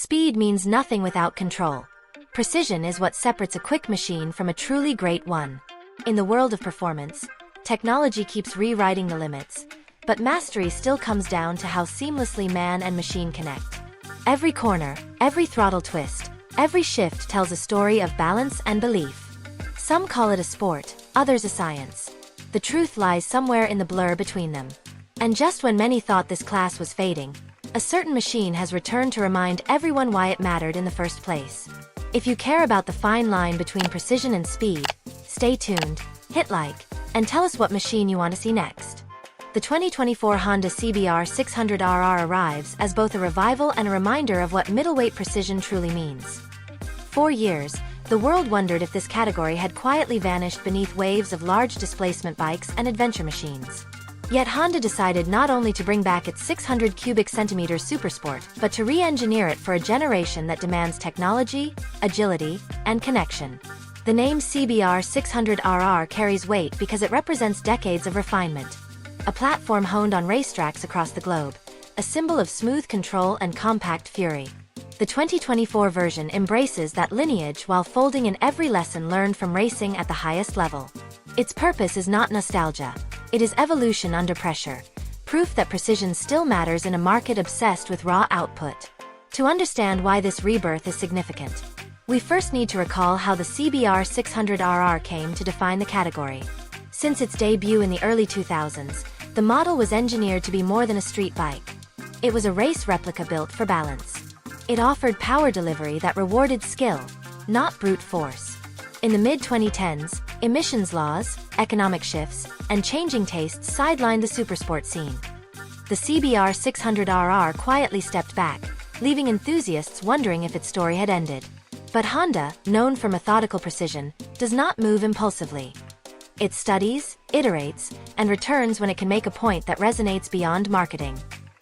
Speed means nothing without control. Precision is what separates a quick machine from a truly great one. In the world of performance, technology keeps rewriting the limits, but mastery still comes down to how seamlessly man and machine connect. Every corner, every throttle twist, every shift tells a story of balance and belief. Some call it a sport, others a science. The truth lies somewhere in the blur between them. And just when many thought this class was fading, a certain machine has returned to remind everyone why it mattered in the first place. If you care about the fine line between precision and speed, stay tuned, hit like, and tell us what machine you want to see next. The 2024 Honda CBR600RR arrives as both a revival and a reminder of what middleweight precision truly means. For years, the world wondered if this category had quietly vanished beneath waves of large displacement bikes and adventure machines. Yet Honda decided not only to bring back its 600 cubic centimeter supersport, but to re-engineer it for a generation that demands technology, agility, and connection. The name CBR600RR carries weight because it represents decades of refinement. A platform honed on racetracks across the globe, a symbol of smooth control and compact fury. The 2024 version embraces that lineage while folding in every lesson learned from racing at the highest level. Its purpose is not nostalgia. It is evolution under pressure, proof that precision still matters in a market obsessed with raw output. To understand why this rebirth is significant, we first need to recall how the CBR600RR came to define the category. Since its debut in the early 2000s, the model was engineered to be more than a street bike. It was a race replica built for balance. It offered power delivery that rewarded skill, not brute force. In the mid-2010s, emissions laws, economic shifts, and changing tastes sidelined the supersport scene. The CBR600RR quietly stepped back, leaving enthusiasts wondering if its story had ended. But Honda, known for methodical precision, does not move impulsively. It studies, iterates, and returns when it can make a point that resonates beyond marketing.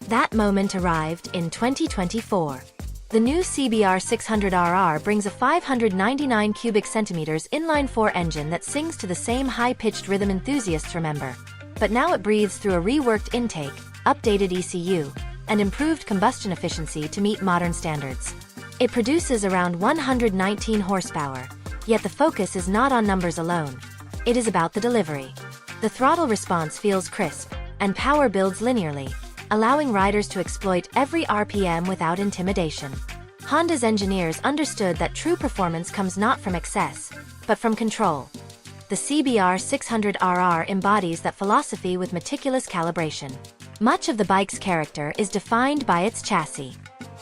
That moment arrived in 2024. The new CBR600RR brings a 599 cubic centimeters inline-4 engine that sings to the same high-pitched rhythm enthusiasts remember. But now it breathes through a reworked intake, updated ECU, and improved combustion efficiency to meet modern standards. It produces around 119 horsepower, yet the focus is not on numbers alone. It is about the delivery. The throttle response feels crisp, and power builds linearly, allowing riders to exploit every RPM without intimidation. Honda's engineers understood that true performance comes not from excess, but from control. The CBR600RR embodies that philosophy with meticulous calibration. Much of the bike's character is defined by its chassis.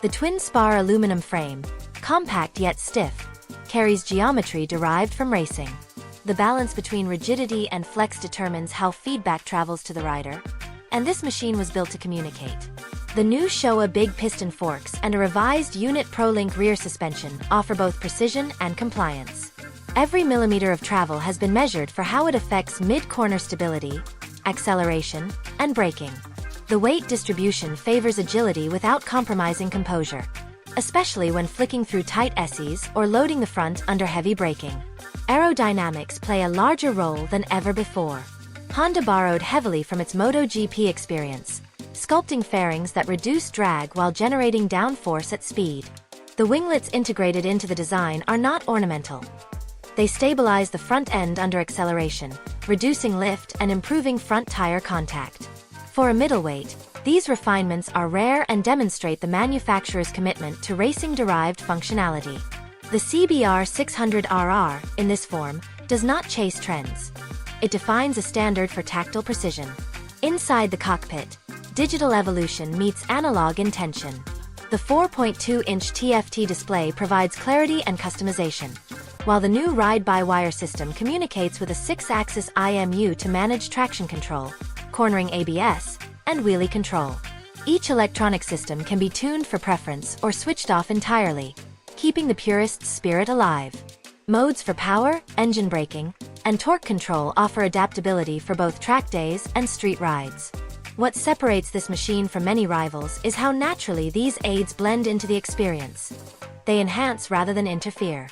The twin-spar aluminum frame, compact yet stiff, carries geometry derived from racing. The balance between rigidity and flex determines how feedback travels to the rider, and this machine was built to communicate. The new Showa big piston forks and a revised Unit ProLink rear suspension offer both precision and compliance. Every millimeter of travel has been measured for how it affects mid-corner stability, acceleration, and braking. The weight distribution favors agility without compromising composure, especially when flicking through tight SEs or loading the front under heavy braking. Aerodynamics play a larger role than ever before. Honda borrowed heavily from its MotoGP experience, sculpting fairings that reduce drag while generating downforce at speed. The winglets integrated into the design are not ornamental. They stabilize the front end under acceleration, reducing lift and improving front tire contact. For a middleweight, these refinements are rare and demonstrate the manufacturer's commitment to racing-derived functionality. The CBR600RR, in this form, does not chase trends. It defines a standard for tactile precision. Inside the cockpit, digital evolution meets analog intention. The 4.2-inch TFT display provides clarity and customization, while the new ride-by-wire system communicates with a 6-axis IMU to manage traction control, cornering ABS, and wheelie control. Each electronic system can be tuned for preference or switched off entirely, keeping the purist's spirit alive. Modes for power, engine braking, and torque control offer adaptability for both track days and street rides. What separates this machine from many rivals is how naturally these aids blend into the experience. They enhance rather than interfere.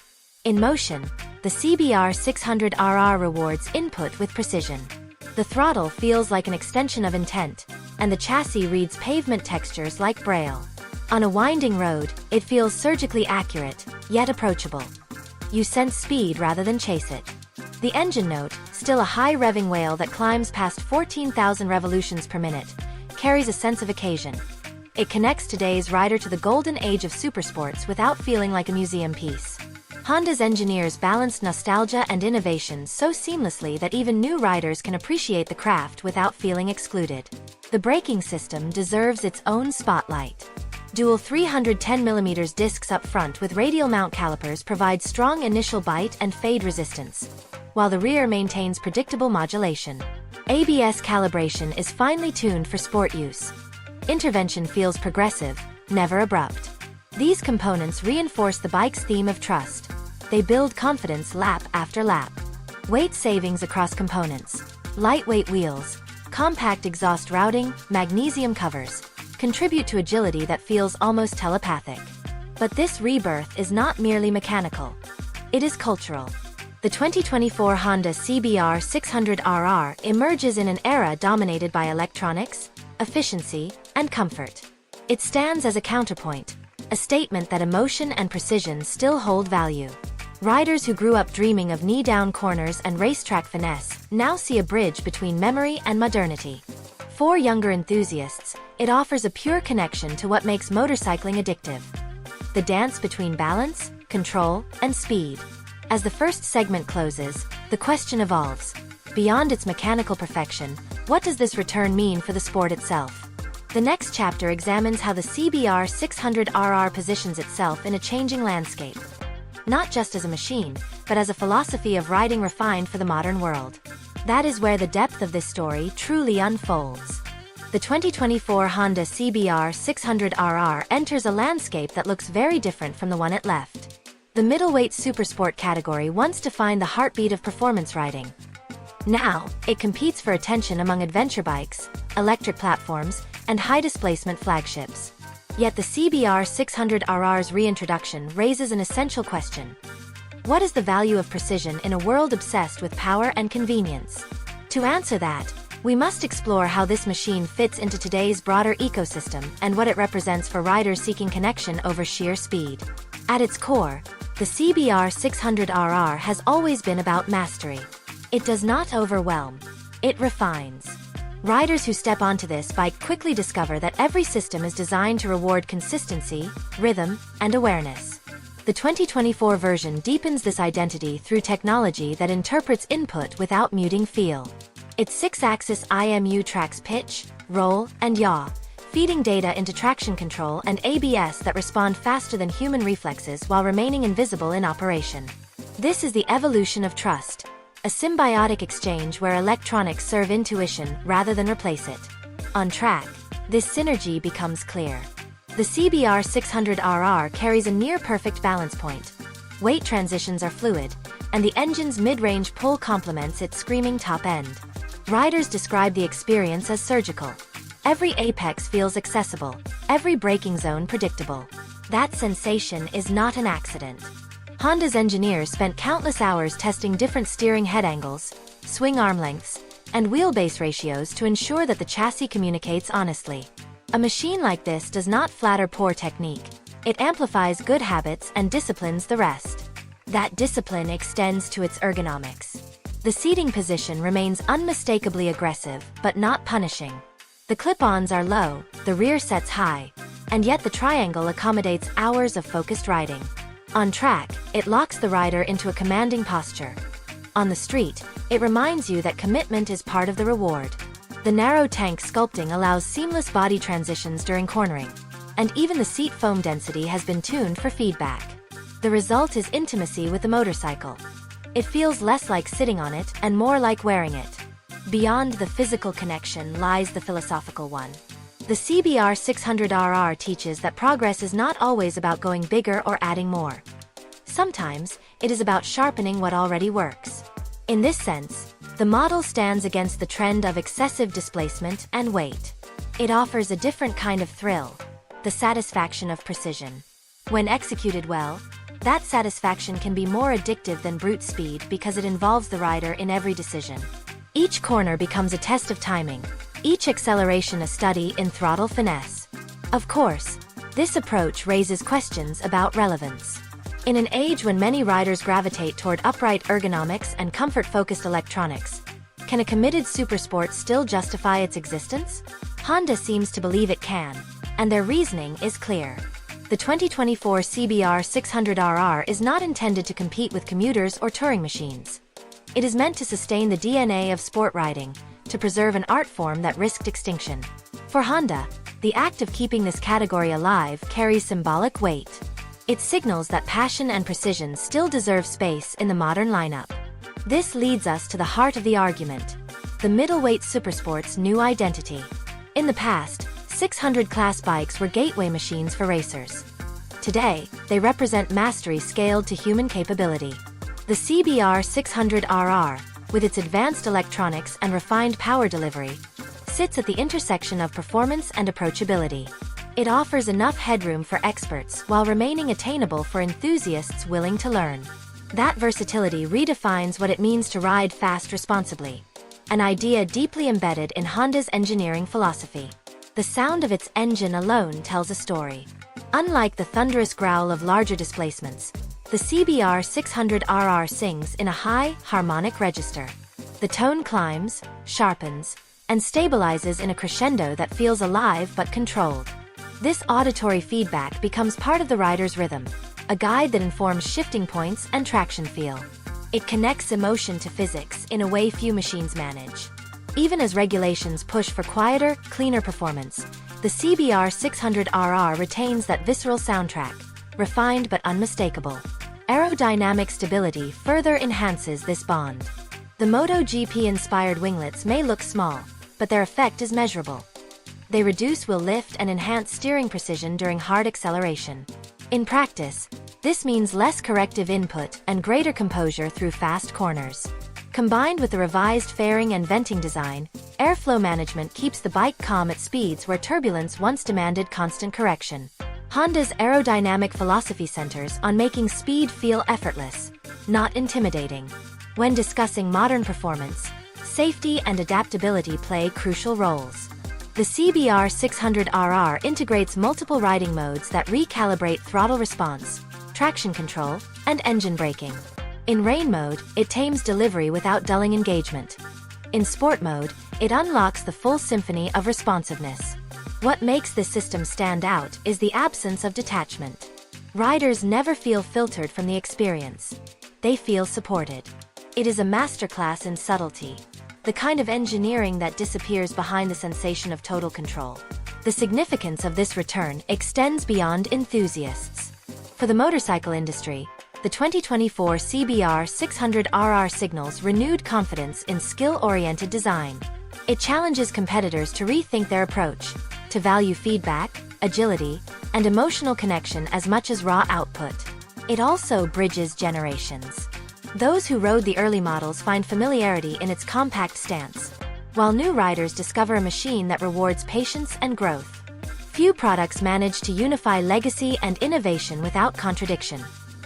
In motion, the CBR600RR rewards input with precision. The throttle feels like an extension of intent, and the chassis reads pavement textures like Braille. On a winding road, it feels surgically accurate, yet approachable. You sense speed rather than chase it. The engine note, still a high revving wail that climbs past 14,000 revolutions per minute, carries a sense of occasion. It connects today's rider to the golden age of supersports without feeling like a museum piece. Honda's engineers balanced nostalgia and innovation so seamlessly that even new riders can appreciate the craft without feeling excluded. The braking system deserves its own spotlight. Dual 310mm discs up front with radial mount calipers provide strong initial bite and fade resistance, while the rear maintains predictable modulation. ABS calibration is finely tuned for sport use. Intervention feels progressive, never abrupt. These components reinforce the bike's theme of trust. They build confidence lap after lap. Weight savings across components. Lightweight wheels, compact exhaust routing, magnesium covers contribute to agility that feels almost telepathic. But this rebirth is not merely mechanical. It is cultural. The 2024 Honda CBR600RR emerges in an era dominated by electronics, efficiency, and comfort. It stands as a counterpoint, a statement that emotion and precision still hold value. Riders who grew up dreaming of knee-down corners and racetrack finesse now see a bridge between memory and modernity. For younger enthusiasts, it offers a pure connection to what makes motorcycling addictive: the dance between balance, control, and speed. As the first segment closes, the question evolves. Beyond its mechanical perfection, what does this return mean for the sport itself? The next chapter examines how the CBR600RR positions itself in a changing landscape. Not just as a machine, but as a philosophy of riding refined for the modern world. That is where the depth of this story truly unfolds. The 2024 Honda CBR600RR enters a landscape that looks very different from the one it left. The middleweight supersport category once defined the heartbeat of performance riding. Now, it competes for attention among adventure bikes, electric platforms, and high-displacement flagships. Yet the CBR600RR's reintroduction raises an essential question. What is the value of precision in a world obsessed with power and convenience? To answer that, we must explore how this machine fits into today's broader ecosystem and what it represents for riders seeking connection over sheer speed. At its core, the CBR600RR has always been about mastery. It does not overwhelm. It refines. Riders who step onto this bike quickly discover that every system is designed to reward consistency, rhythm, and awareness. The 2024 version deepens this identity through technology that interprets input without muting feel. Its 6-axis IMU tracks pitch, roll, and yaw, feeding data into traction control and ABS that respond faster than human reflexes while remaining invisible in operation. This is the evolution of trust, a symbiotic exchange where electronics serve intuition rather than replace it. On track, this synergy becomes clear. The CBR600RR carries a near-perfect balance point. Weight transitions are fluid, and the engine's mid-range pull complements its screaming top end. Riders describe the experience as surgical. Every apex feels accessible, every braking zone predictable. That sensation is not an accident. Honda's engineers spent countless hours testing different steering head angles, swing arm lengths, and wheelbase ratios to ensure that the chassis communicates honestly. A machine like this does not flatter poor technique. It amplifies good habits and disciplines the rest. That discipline extends to its ergonomics. The seating position remains unmistakably aggressive, but not punishing. The clip-ons are low, the rear sets high, and yet the triangle accommodates hours of focused riding. On track, it locks the rider into a commanding posture. On the street, it reminds you that commitment is part of the reward. The narrow tank sculpting allows seamless body transitions during cornering, and even the seat foam density has been tuned for feedback. The result is intimacy with the motorcycle. It feels less like sitting on it and more like wearing it. Beyond the physical connection lies the philosophical one. The CBR600RR teaches that progress is not always about going bigger or adding more. Sometimes, it is about sharpening what already works. In this sense, the model stands against the trend of excessive displacement and weight. It offers a different kind of thrill, the satisfaction of precision. When executed well, that satisfaction can be more addictive than brute speed because it involves the rider in every decision. Each corner becomes a test of timing, each acceleration a study in throttle finesse. Of course, This approach raises questions about relevance. In an age when many riders gravitate toward upright ergonomics and comfort-focused electronics, can a committed supersport still justify its existence? Honda seems to believe it can, and their reasoning is clear. The 2024 CBR600RR is not intended to compete with commuters or touring machines. It is meant to sustain the DNA of sport riding, to preserve an art form that risked extinction. For Honda, the act of keeping this category alive carries symbolic weight. It signals that passion and precision still deserve space in the modern lineup. This leads us to the heart of the argument: the middleweight supersport's new identity. In the past, 600-class bikes were gateway machines for racers. Today, they represent mastery scaled to human capability. The CBR600RR, with its advanced electronics and refined power delivery, sits at the intersection of performance and approachability. It offers enough headroom for experts while remaining attainable for enthusiasts willing to learn. That versatility redefines what it means to ride fast responsibly, an idea deeply embedded in Honda's engineering philosophy. The sound of its engine alone tells a story. Unlike the thunderous growl of larger displacements, the CBR600RR sings in a high, harmonic register. The tone climbs, sharpens, and stabilizes in a crescendo that feels alive but controlled. This auditory feedback becomes part of the rider's rhythm, a guide that informs shifting points and traction feel. It connects emotion to physics in a way few machines manage. Even as regulations push for quieter, cleaner performance, the CBR600RR retains that visceral soundtrack, refined but unmistakable. Aerodynamic stability further enhances this bond. The MotoGP-inspired winglets may look small, but their effect is measurable. They reduce wheel lift and enhance steering precision during hard acceleration. In practice, this means less corrective input and greater composure through fast corners. Combined with the revised fairing and venting design, airflow management keeps the bike calm at speeds where turbulence once demanded constant correction. Honda's aerodynamic philosophy centers on making speed feel effortless, not intimidating. When discussing modern performance, safety and adaptability play crucial roles. The CBR600RR integrates multiple riding modes that recalibrate throttle response, traction control, and engine braking. In rain mode, it tames delivery without dulling engagement. In sport mode, it unlocks the full symphony of responsiveness. What makes this system stand out is the absence of detachment. Riders never feel filtered from the experience. They feel supported. It is a masterclass in subtlety, the kind of engineering that disappears behind the sensation of total control. The significance of this return extends beyond enthusiasts. For the motorcycle industry, the 2024 CBR600RR signals renewed confidence in skill-oriented design. It challenges competitors to rethink their approach, to value feedback, agility, and emotional connection as much as raw output. It also bridges generations. Those who rode the early models find familiarity in its compact stance, while new riders discover a machine that rewards patience and growth. Few products manage to unify legacy and innovation without contradiction.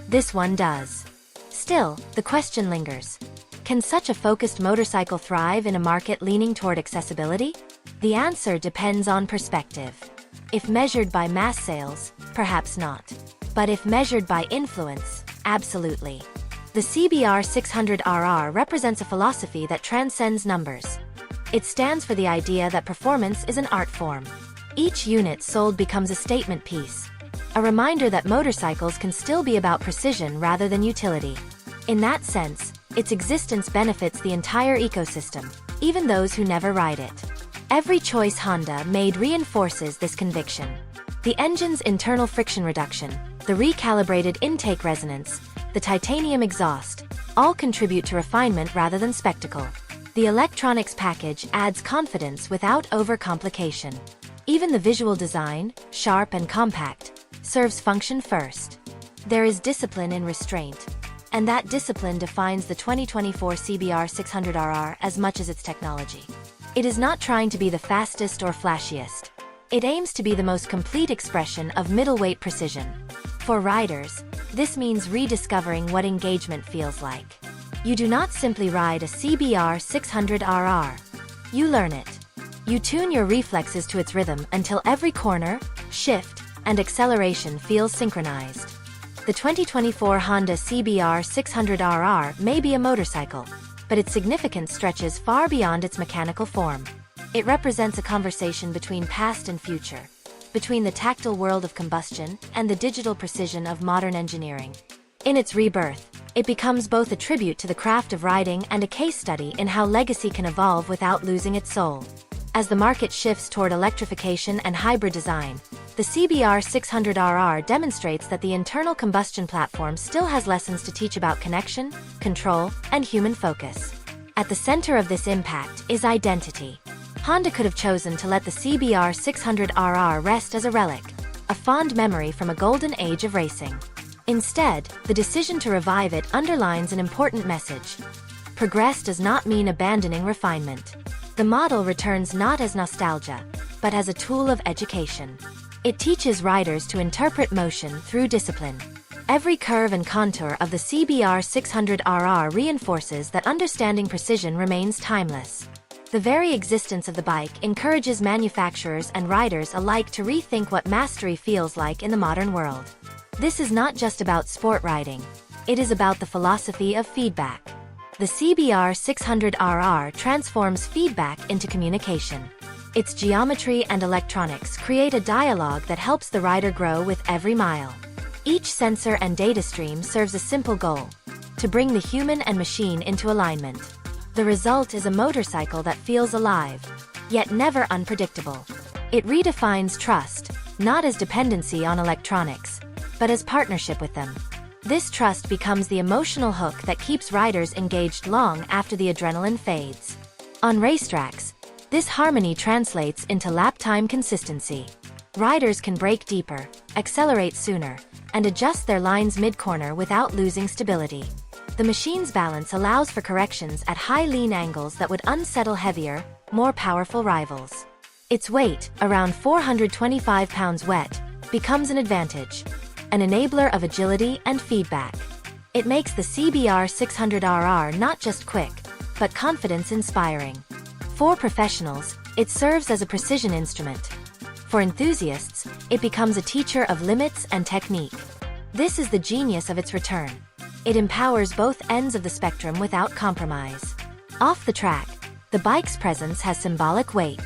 This one does. Still, the question lingers. Can such a focused motorcycle thrive in a market leaning toward accessibility? The answer depends on perspective. If measured by mass sales, perhaps not. But if measured by influence, absolutely. The CBR600RR represents a philosophy that transcends numbers. It stands for the idea that performance is an art form. Each unit sold becomes a statement piece, a reminder that motorcycles can still be about precision rather than utility. In that sense, its existence benefits the entire ecosystem, even those who never ride it. Every choice Honda made reinforces this conviction. The engine's internal friction reduction, the recalibrated intake resonance, the titanium exhaust, all contribute to refinement rather than spectacle. The electronics package adds confidence without overcomplication. Even the visual design, sharp and compact, serves function first. There is discipline in restraint, and that discipline defines the 2024 CBR600RR as much as its technology. It is not trying to be the fastest or flashiest. It aims to be the most complete expression of middleweight precision. For riders, this means rediscovering what engagement feels like. You do not simply ride a CBR600RR. You learn it. You tune your reflexes to its rhythm until every corner, shift, and acceleration feels synchronized. The 2024 Honda CBR600RR may be a motorcycle, but its significance stretches far beyond its mechanical form. It represents a conversation between past and future, between the tactile world of combustion and the digital precision of modern engineering. In its rebirth, it becomes both a tribute to the craft of riding and a case study in how legacy can evolve without losing its soul. As the market shifts toward electrification and hybrid design, the CBR600RR demonstrates that the internal combustion platform still has lessons to teach about connection, control, and human focus. At the center of this impact is identity. Honda could have chosen to let the CBR600RR rest as a relic, a fond memory from a golden age of racing. Instead, the decision to revive it underlines an important message. Progress does not mean abandoning refinement. The model returns not as nostalgia, but as a tool of education. It teaches riders to interpret motion through discipline. Every curve and contour of the CBR600RR reinforces that understanding precision remains timeless. The very existence of the bike encourages manufacturers and riders alike to rethink what mastery feels like in the modern world. This is not just about sport riding. It is about the philosophy of feedback. The CBR600RR transforms feedback into communication. Its geometry and electronics create a dialogue that helps the rider grow with every mile. Each sensor and data stream serves a simple goal: to bring the human and machine into alignment. The result is a motorcycle that feels alive, yet never unpredictable. It redefines trust, not as dependency on electronics, but as partnership with them. This trust becomes the emotional hook that keeps riders engaged long after the adrenaline fades. On racetracks, this harmony translates into lap time consistency. Riders can brake deeper, accelerate sooner, and adjust their lines mid-corner without losing stability. The machine's balance allows for corrections at high lean angles that would unsettle heavier, more powerful rivals. Its weight, around 425 pounds wet, becomes an advantage, an enabler of agility and feedback. It makes the CBR600RR not just quick, but confidence-inspiring. For professionals, it serves as a precision instrument. For enthusiasts, it becomes a teacher of limits and technique. This is the genius of its return. It empowers both ends of the spectrum without compromise. Off the track, the bike's presence has symbolic weight.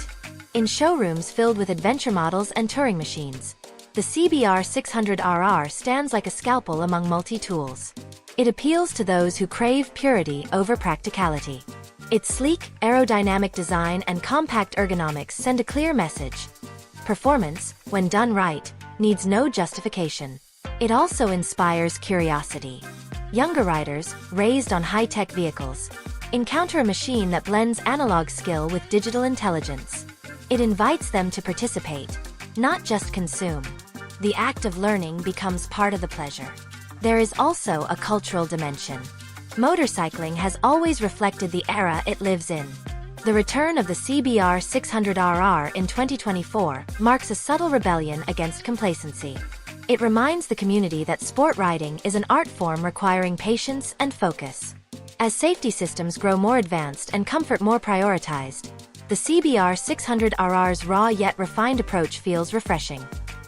In showrooms filled with adventure models and touring machines, the CBR600RR stands like a scalpel among multi-tools. It appeals to those who crave purity over practicality. Its sleek, aerodynamic design and compact ergonomics send a clear message. Performance, when done right, needs no justification. It also inspires curiosity. Younger riders, raised on high-tech vehicles, encounter a machine that blends analog skill with digital intelligence. It invites them to participate, not just consume. The act of learning becomes part of the pleasure. There is also a cultural dimension. Motorcycling has always reflected the era it lives in. The return of the CBR600RR in 2024 marks a subtle rebellion against complacency. It reminds the community that sport riding is an art form requiring patience and focus. As safety systems grow more advanced and comfort more prioritized, the CBR600RR's raw yet refined approach feels refreshing.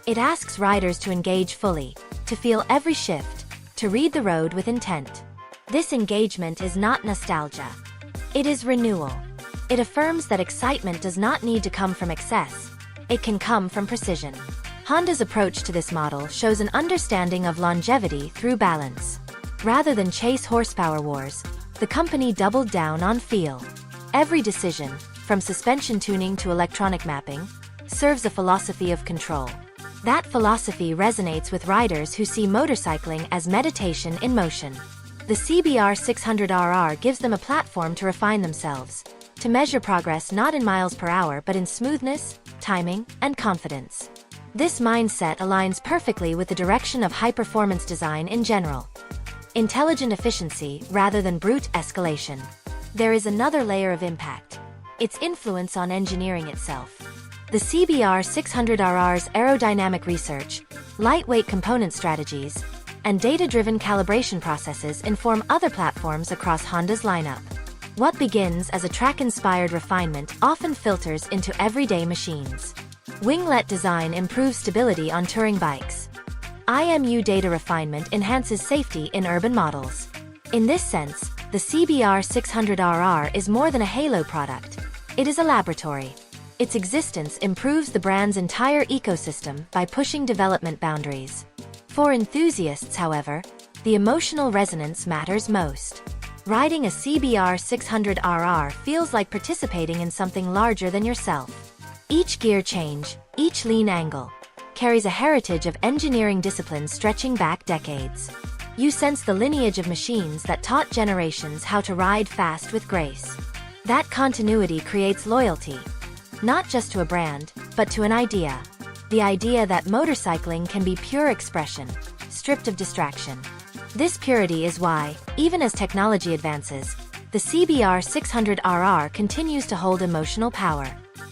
It asks riders to engage fully, to feel every shift, to read the road with intent. This engagement is not nostalgia. It is renewal. It affirms that excitement does not need to come from excess. It can come from precision. Honda's approach to this model shows an understanding of longevity through balance. Rather than chase horsepower wars, the company doubled down on feel. Every decision, from suspension tuning to electronic mapping, serves a philosophy of control. That philosophy resonates with riders who see motorcycling as meditation in motion. The CBR600RR gives them a platform to refine themselves, to measure progress not in miles per hour but in smoothness, timing, and confidence. This mindset aligns perfectly with the direction of high-performance design in general. Intelligent efficiency rather than brute escalation. There is another layer of impact: its influence on engineering itself. The CBR600RR's aerodynamic research, lightweight component strategies, and data-driven calibration processes inform other platforms across Honda's lineup. What begins as a track-inspired refinement often filters into everyday machines. Winglet design improves stability on touring bikes. IMU data refinement enhances safety in urban models. In this sense, the CBR600RR is more than a halo product. It is a laboratory. Its existence improves the brand's entire ecosystem by pushing development boundaries. For enthusiasts, however, the emotional resonance matters most. Riding a CBR600RR feels like participating in something larger than yourself. Each gear change, each lean angle, carries a heritage of engineering disciplines stretching back decades. You sense the lineage of machines that taught generations how to ride fast with grace. That continuity creates loyalty, not just to a brand, but to an idea. The idea that motorcycling can be pure expression, stripped of distraction. This purity is why, even as technology advances, the CBR600RR continues to hold emotional power.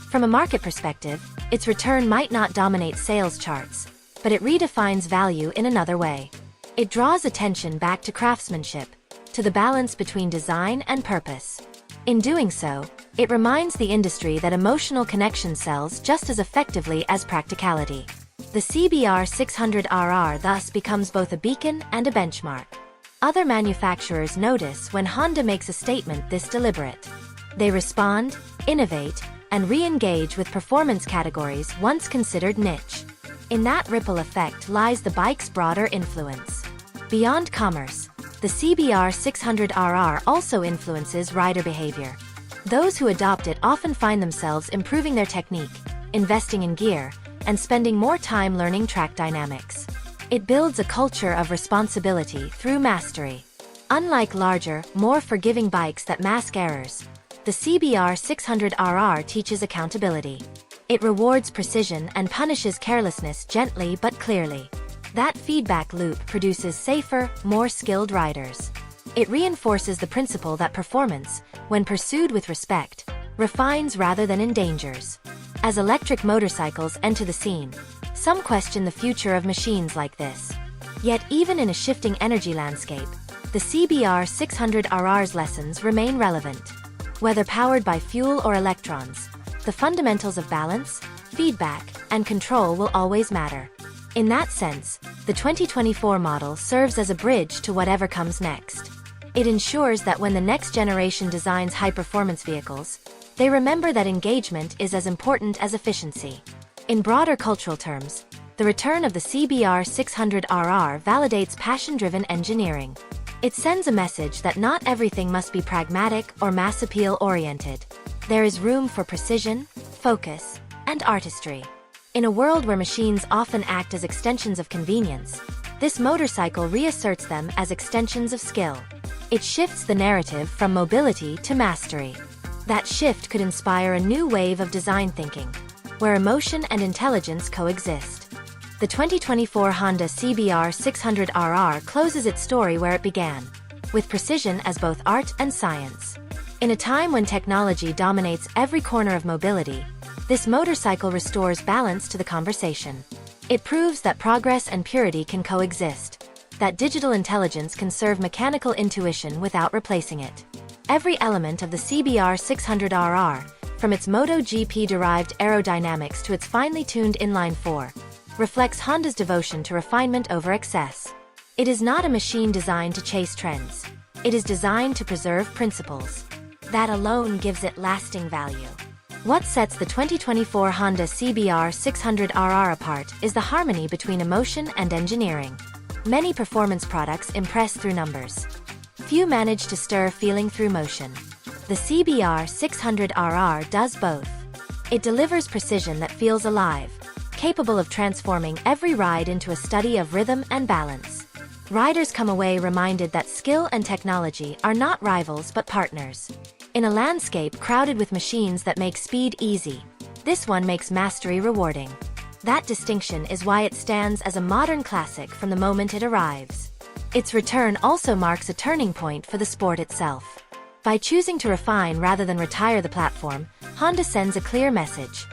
From a market perspective, its return might not dominate sales charts, but it redefines value in another way. It draws attention back to craftsmanship, to the balance between design and purpose. In doing so, it reminds the industry that emotional connection sells just as effectively as practicality. The CBR600RR thus becomes both a beacon and a benchmark. Other manufacturers notice when Honda makes a statement this deliberate. They respond, innovate, and re-engage with performance categories once considered niche. In that ripple effect lies the bike's broader influence. Beyond commerce, the CBR600RR also influences rider behavior. Those who adopt it often find themselves improving their technique, investing in gear, and spending more time learning track dynamics. It builds a culture of responsibility through mastery. Unlike larger, more forgiving bikes that mask errors, the CBR600RR teaches accountability. It rewards precision and punishes carelessness gently but clearly. That feedback loop produces safer, more skilled riders. It reinforces the principle that performance, when pursued with respect, refines rather than endangers. As electric motorcycles enter the scene, some question the future of machines like this. Yet even in a shifting energy landscape, the CBR600RR's lessons remain relevant. Whether powered by fuel or electrons, the fundamentals of balance, feedback, and control will always matter. In that sense, the 2024 model serves as a bridge to whatever comes next. It ensures that when the next generation designs high-performance vehicles, they remember that engagement is as important as efficiency. In broader cultural terms, the return of the CBR600RR validates passion-driven engineering. It sends a message that not everything must be pragmatic or mass appeal-oriented. There is room for precision, focus, and artistry. In a world where machines often act as extensions of convenience, this motorcycle reasserts them as extensions of skill. It shifts the narrative from mobility to mastery. That shift could inspire a new wave of design thinking, where emotion and intelligence coexist. The 2024 Honda CBR600RR closes its story where it began, with precision as both art and science. In a time when technology dominates every corner of mobility, this motorcycle restores balance to the conversation. It proves that progress and purity can coexist, that digital intelligence can serve mechanical intuition without replacing it. Every element of the CBR600RR, from its MotoGP-derived aerodynamics to its finely tuned inline-4, reflects Honda's devotion to refinement over excess. It is not a machine designed to chase trends. It is designed to preserve principles. That alone gives it lasting value. What sets the 2024 Honda CBR600RR apart is the harmony between emotion and engineering. Many performance products impress through numbers. Few manage to stir feeling through motion. The CBR600RR does both. It delivers precision that feels alive, capable of transforming every ride into a study of rhythm and balance. Riders come away reminded that skill and technology are not rivals but partners. In a landscape crowded with machines that make speed easy, this one makes mastery rewarding. That distinction is why it stands as a modern classic from the moment it arrives. Its return also marks a turning point for the sport itself. By choosing to refine rather than retire the platform, Honda sends a clear message.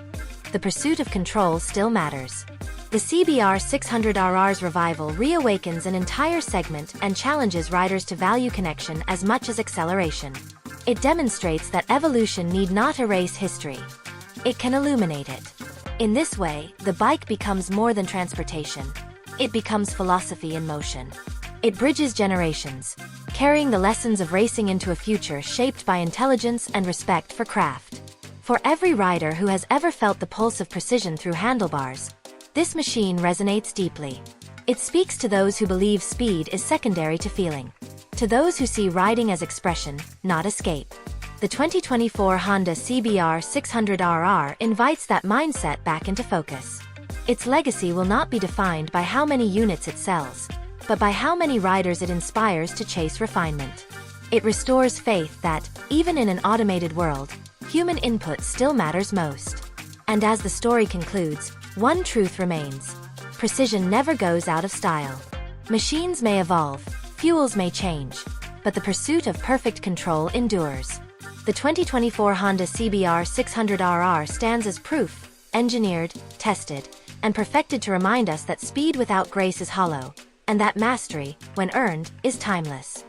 The pursuit of control still matters. The CBR600RR's revival reawakens an entire segment and challenges riders to value connection as much as acceleration. It demonstrates that evolution need not erase history. It can illuminate it. In this way, the bike becomes more than transportation. It becomes philosophy in motion. It bridges generations, carrying the lessons of racing into a future shaped by intelligence and respect for craft. For every rider who has ever felt the pulse of precision through handlebars, this machine resonates deeply. It speaks to those who believe speed is secondary to feeling, to those who see riding as expression, not escape. The 2024 Honda CBR600RR invites that mindset back into focus. Its legacy will not be defined by how many units it sells, but by how many riders it inspires to chase refinement. It restores faith that, even in an automated world, human input still matters most. And as the story concludes, one truth remains: precision never goes out of style. Machines may evolve, fuels may change, but the pursuit of perfect control endures. The 2024 Honda CBR600RR stands as proof, engineered, tested, and perfected to remind us that speed without grace is hollow, and that mastery, when earned, is timeless.